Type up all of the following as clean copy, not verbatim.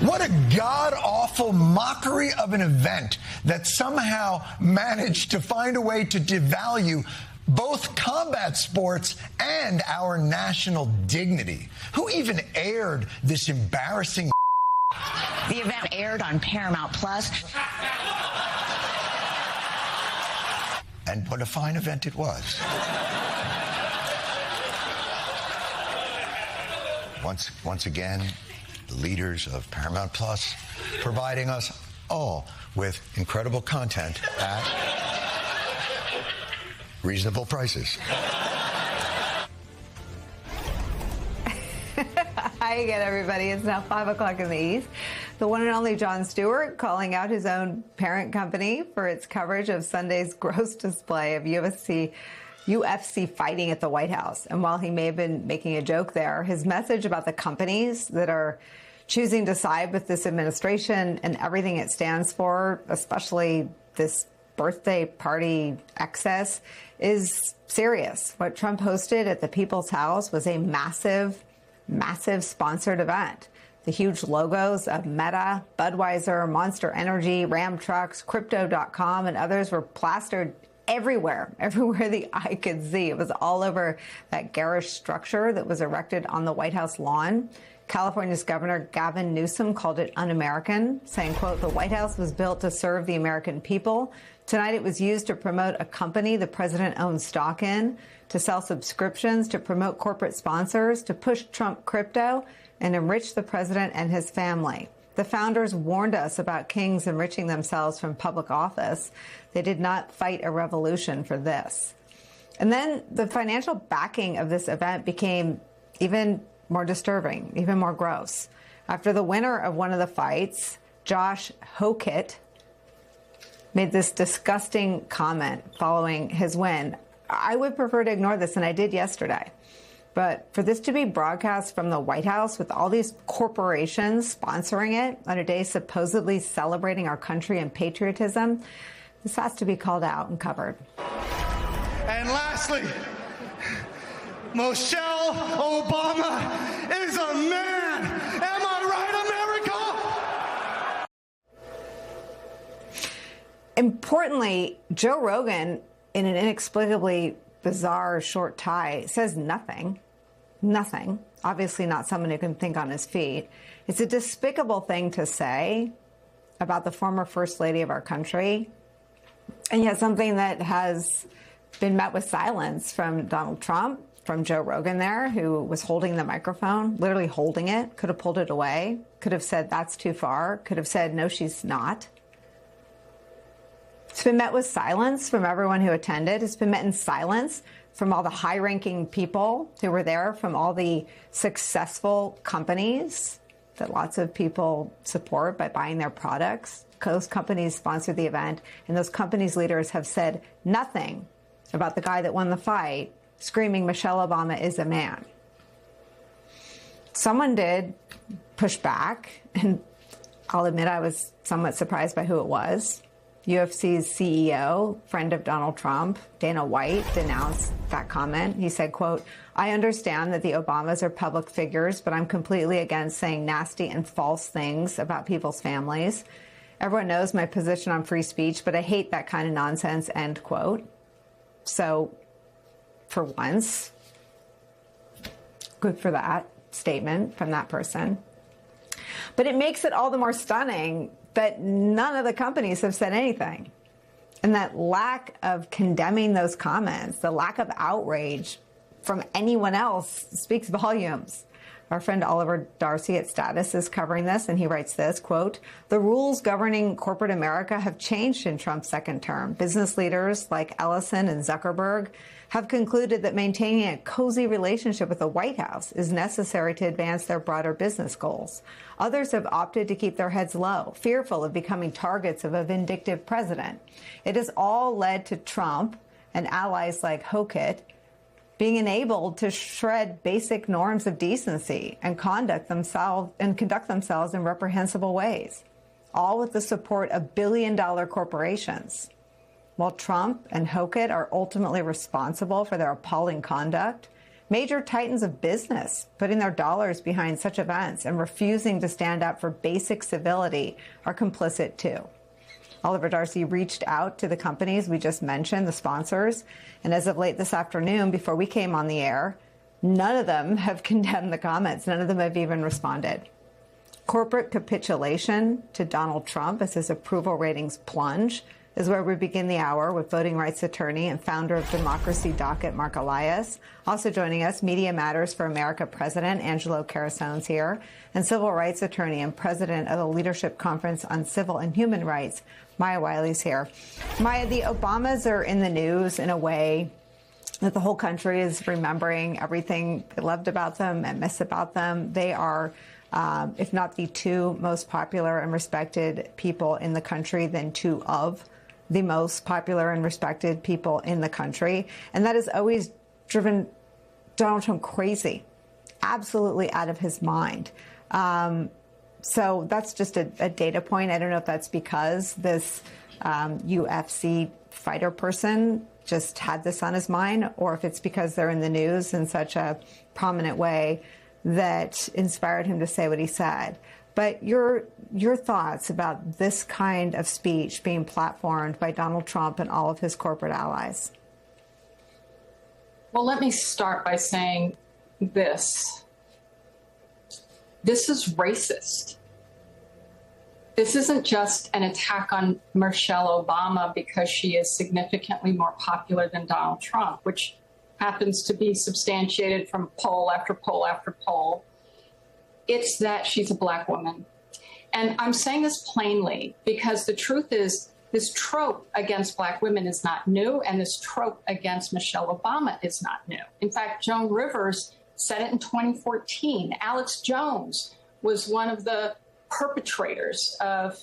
What a god-awful mockery of an event that somehow managed to find a way to devalue both combat sports and our national dignity. Who even aired this embarrassing? The event aired on Paramount Plus. And what a fine event it was. Once again, the leaders of Paramount Plus providing us all with incredible content at reasonable prices. Hi again, everybody. It's now 5 o'clock in the East. The one and only Jon Stewart calling out his own parent company for its coverage of Sunday's gross display of UFC fighting at the White House. And while he may have been making a joke there, his message about the companies that are choosing to side with this administration and everything it stands for, especially this birthday party excess, is serious. What Trump hosted at the People's House was a massive sponsored event. The huge logos of Meta, Budweiser, Monster Energy, Ram Trucks, Crypto.com, and others were plastered everywhere the eye could see. It was all over that garish structure that was erected on the White House lawn. California's Governor Gavin Newsom called it un-American, saying, quote, "The White House was built to serve the American people. Tonight it was used to promote a company the president owns stock in, to sell subscriptions, to promote corporate sponsors, to push Trump crypto, and enrich the president and his family. The founders warned us about kings enriching themselves from public office. They did not fight a revolution for this." And then the financial backing of this event became even more disturbing, even more gross. After the winner of one of the fights, Josh Hokit, made this disgusting comment following his win. I would prefer to ignore this, and I did yesterday. But for this to be broadcast from the White House with all these corporations sponsoring it on a day supposedly celebrating our country and patriotism, this has to be called out and covered. And lastly, Michelle Obama is a man. Am I right, America? Importantly, Joe Rogan, in an inexplicably bizarre short tie, says nothing. Obviously not someone who can think on his feet. It's a despicable thing to say about the former First Lady of our country, and yet something that has been met with silence from Donald Trump, from Joe Rogan there, who was holding the microphone, literally holding it, could have pulled it away, could have said that's too far, could have said no, she's not. It's been met with silence from everyone who attended. It's been met in silence from all the high-ranking people who were there, from all the successful companies that lots of people support by buying their products. Those companies sponsored the event, and those companies' leaders have said nothing about the guy that won the fight, screaming Michelle Obama is a man. Someone did push back, and I'll admit I was somewhat surprised by who it was. UFC's CEO, friend of Donald Trump, Dana White, denounced that comment. He said, quote, "I understand that the Obamas are public figures, but I'm completely against saying nasty and false things about people's families. Everyone knows my position on free speech, but I hate that kind of nonsense," end quote. So, for once, good for that statement from that person. But it makes it all the more stunning that none of the companies have said anything. And that lack of condemning those comments, the lack of outrage from anyone else, speaks volumes. Our friend Oliver Darcy at Status is covering this, and he writes this, quote, "The rules governing corporate America have changed in Trump's second term. Business leaders like Ellison and Zuckerberg have concluded that maintaining a cozy relationship with the White House is necessary to advance their broader business goals. Others have opted to keep their heads low, fearful of becoming targets of a vindictive president. It has all led to Trump and allies like Hokit being enabled to shred basic norms of decency and conduct themselves in reprehensible ways, all with the support of billion-dollar corporations. While Trump and Hokit are ultimately responsible for their appalling conduct, Major titans of business putting their dollars behind such events and refusing to stand up for basic civility are complicit too. Oliver Darcy reached out to the companies we just mentioned, the sponsors, and as of late this afternoon, before we came on the air, none of them have condemned the comments. None of them have even responded. Corporate capitulation to Donald Trump as his approval ratings plunge is where we begin the hour with voting rights attorney and founder of Democracy Docket, Mark Elias. Also joining us, Media Matters for America President Angelo Carasone's here, and civil rights attorney and president of the Leadership Conference on Civil and Human Rights, Maya Wiley's here. Maya, the Obamas are in the news in a way that the whole country is remembering everything they loved about them and miss about them. They are, if not the two most popular and respected people in the country, then two of the most popular and respected people in the country. And that has always driven Donald Trump crazy, absolutely out of his mind. So that's just a data point. I don't know if that's because this UFC fighter person just had this on his mind, or if it's because they're in the news in such a prominent way that inspired him to say what he said. But your thoughts about this kind of speech being platformed by Donald Trump and all of his corporate allies? Well, let me start by saying this. This is racist. This isn't just an attack on Michelle Obama because she is significantly more popular than Donald Trump, which happens to be substantiated from poll after poll after poll. It's that she's a Black woman. And I'm saying this plainly because the truth is this trope against Black women is not new, and this trope against Michelle Obama is not new. In fact, Joan Rivers said it in 2014. Alex Jones was one of the perpetrators of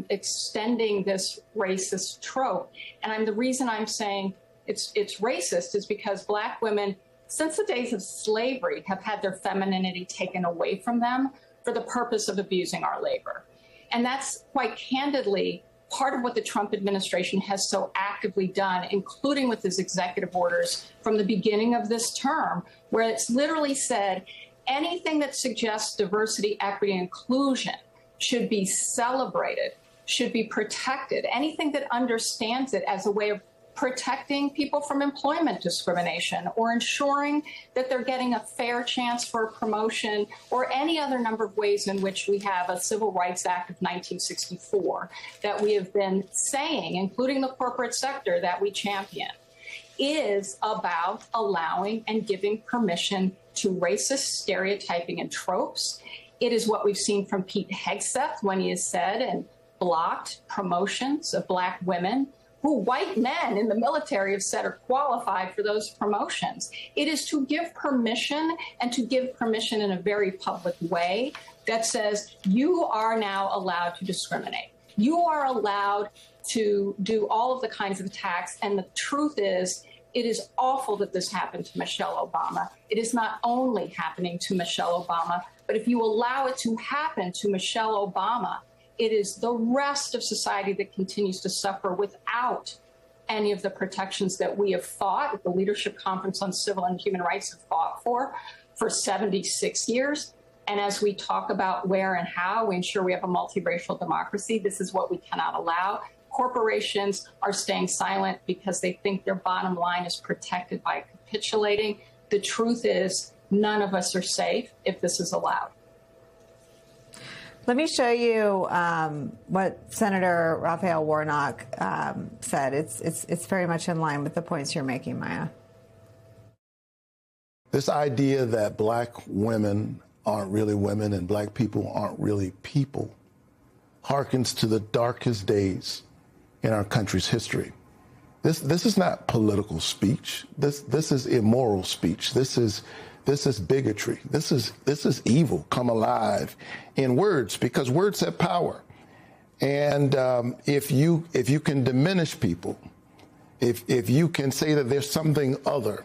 extending this racist trope. And the reason I'm saying it's racist is because Black women, since the days of slavery, have had their femininity taken away from them for the purpose of abusing our labor. And that's quite candidly part of what the Trump administration has so actively done, including with his executive orders from the beginning of this term, where it's literally said anything that suggests diversity, equity, and inclusion should be celebrated, should be protected. Anything that understands it as a way of protecting people from employment discrimination or ensuring that they're getting a fair chance for a promotion or any other number of ways in which we have a Civil Rights Act of 1964 that we have been saying, including the corporate sector, that we champion, is about allowing and giving permission to racist stereotyping and tropes. It is what we've seen from Pete Hegseth when he has said and blocked promotions of Black women who white men in the military have said are qualified for those promotions. It is to give permission, and to give permission in a very public way that says you are now allowed to discriminate. You are allowed to do all of the kinds of attacks. And the truth is, it is awful that this happened to Michelle Obama. It is not only happening to Michelle Obama, but if you allow it to happen to Michelle Obama, it is the rest of society that continues to suffer without any of the protections that we have fought at the Leadership Conference on Civil and Human Rights have fought for 76 years. And as we talk about where and how we ensure we have a multiracial democracy, this is what we cannot allow. Corporations are staying silent because they think their bottom line is protected by capitulating. The truth is, none of us are safe if this is allowed. Let me show you what Senator Raphael Warnock said. It's very much in line with the points you're making, Maya. This idea that Black women aren't really women and Black people aren't really people harkens to the darkest days in our country's history. This is not political speech. This is immoral speech. This is bigotry. This is evil come alive in words, because words have power. And if you can diminish people, if you can say that there's something other,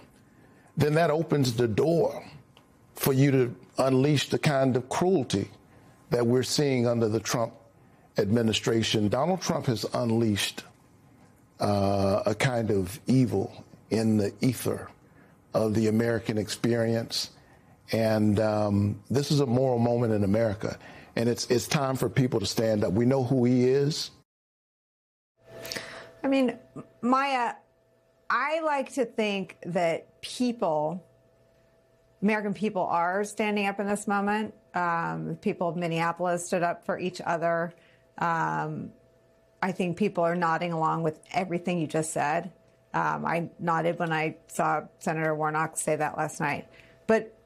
then that opens the door for you to unleash the kind of cruelty that we're seeing under the Trump administration. Donald Trump has unleashed a kind of evil in the ether of the American experience. And this is a moral moment in America. And it's time for people to stand up. We know who he is. I mean, Maya, I like to think that people, American people, are standing up in this moment. The people of Minneapolis stood up for each other. I think people are nodding along with everything you just said. I nodded when I saw Senator Warnock say that last night. But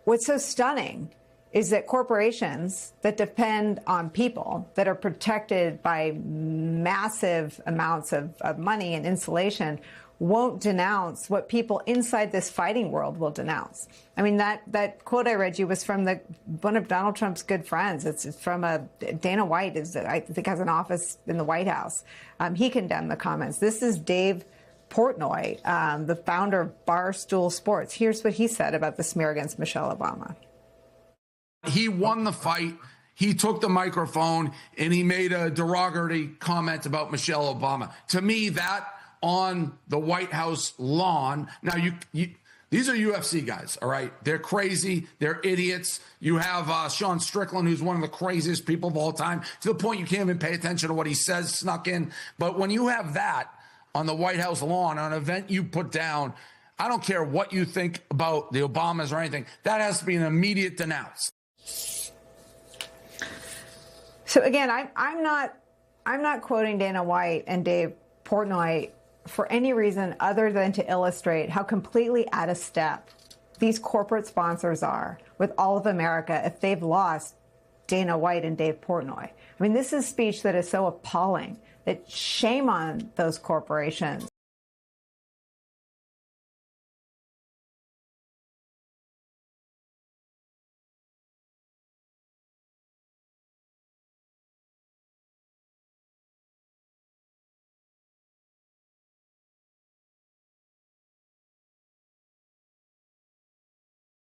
what's so stunning is that corporations that depend on people, that are protected by massive amounts of money and insulation, won't denounce what people inside this fighting world will denounce. I mean, that quote I read you was from one of Donald Trump's good friends. It's from Dana White, I think has an office in the White House. He condemned the comments. This is Dave Portnoy, the founder of Barstool Sports. Here's what he said about the smear against Michelle Obama. He won the fight. He took the microphone and he made a derogatory comment about Michelle Obama. To me, that on the White House lawn. Now, these are UFC guys, all right? They're crazy. They're idiots. You have Sean Strickland, who's one of the craziest people of all time, to the point you can't even pay attention to what he says snuck in. But when you have that on the White House lawn, on an event you put down, I don't care what you think about the Obamas or anything, that has to be an immediate denounce. So again, I'm not quoting Dana White and Dave Portnoy for any reason other than to illustrate how completely out of step these corporate sponsors are with all of America if they've lost Dana White and Dave Portnoy. I mean, this is speech that is so appalling that shame on those corporations.